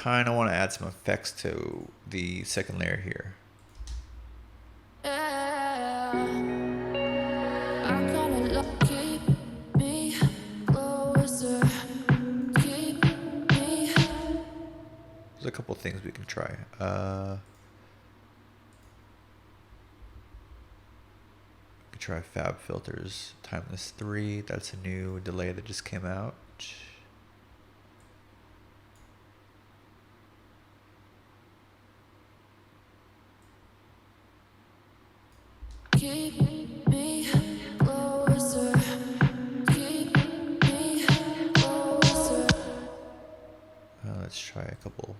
kind of want to add some effects to the second layer here. There's a couple things we can try. We could try Fab Filters, Timeless 3. That's a new delay that just came out. Keep me closer. Keep me closer. Let's try a couple.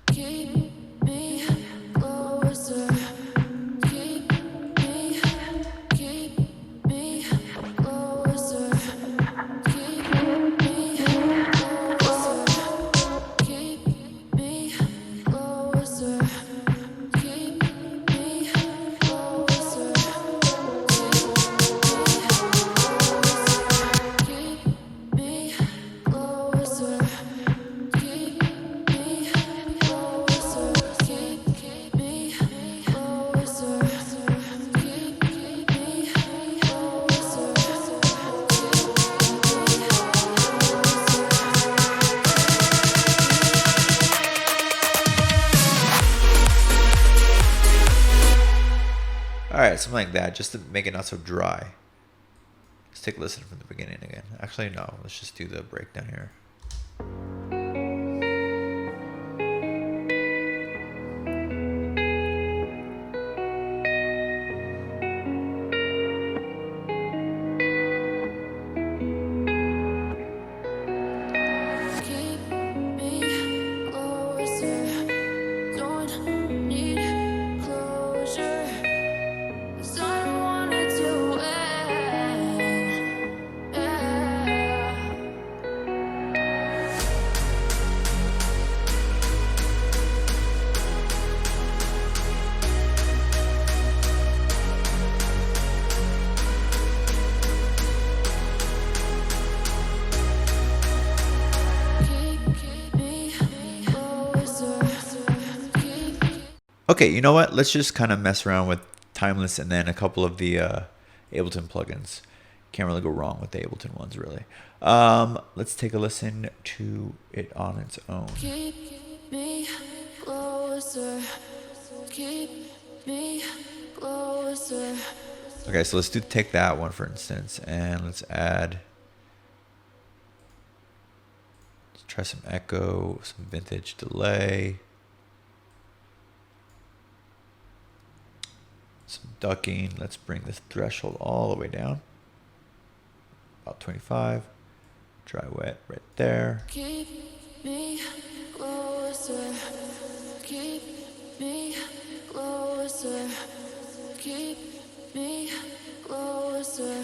Keep me closer. Keep me closer. Keep me closer. Keep me closer. Keep me closer. Alright, something like that, just to make it not so dry. Let's take a listen from the beginning again. Actually, no, let's just do the breakdown here. Okay, you know what? Let's just kind of mess around with Timeless and then a couple of the Ableton plugins. Can't really go wrong with the Ableton ones, really. Let's take a listen to it on its own. Keep me closer. Keep me closer. Okay, so let's take that one for instance, and let's try some echo, some vintage delay. Some ducking. Let's bring this threshold all the way down. About 25. Dry wet right there. Keep me closer. Keep me closer. Keep me closer.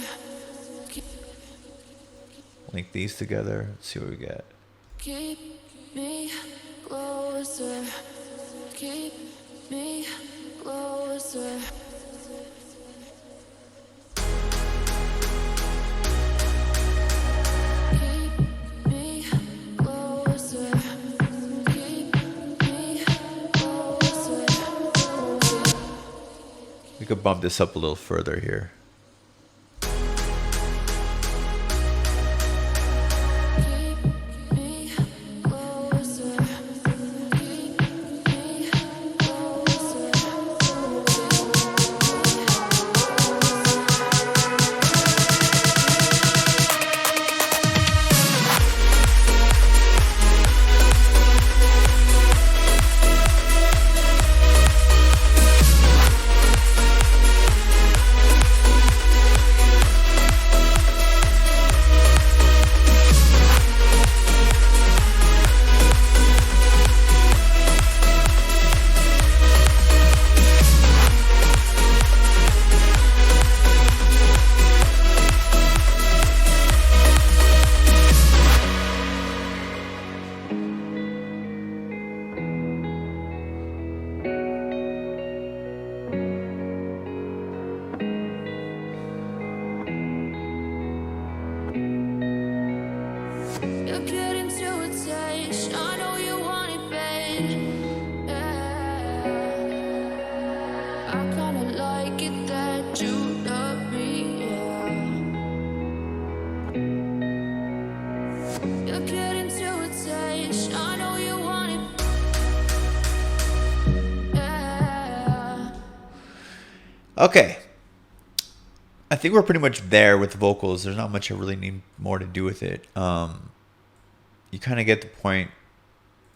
Link these together. Let's see what we get. Keep me closer. Keep me closer. We could bump this up a little further here. Okay. I think we're pretty much there with the vocals. There's not much I really need more to do with it. You kind of get the point.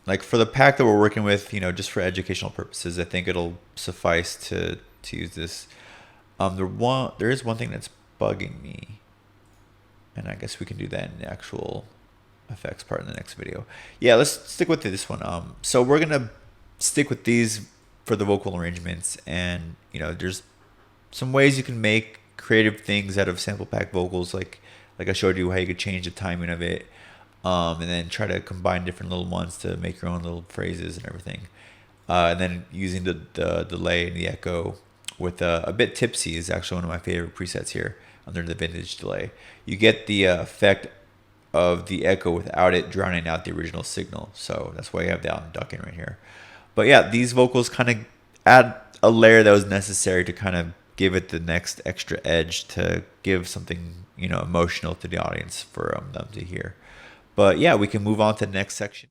Like for the pack that we're working with, just for educational purposes, I think it'll suffice to use this. There is one thing that's bugging me, and I guess we can do that in the actual effects part in the next video. Yeah, let's stick with this one. So we're gonna stick with these for the vocal arrangements, and there's some ways you can make creative things out of sample pack vocals, like I showed you how you could change the timing of it, and then try to combine different little ones to make your own little phrases and everything. And then using the delay and the echo with a bit tipsy is actually one of my favorite presets here under the vintage delay. You get the effect of the echo without it drowning out the original signal. So that's why you have the ducking right here. But yeah, these vocals kind of add a layer that was necessary to kind of give it the next extra edge to give something, emotional to the audience for them to hear. But yeah, we can move on to the next section.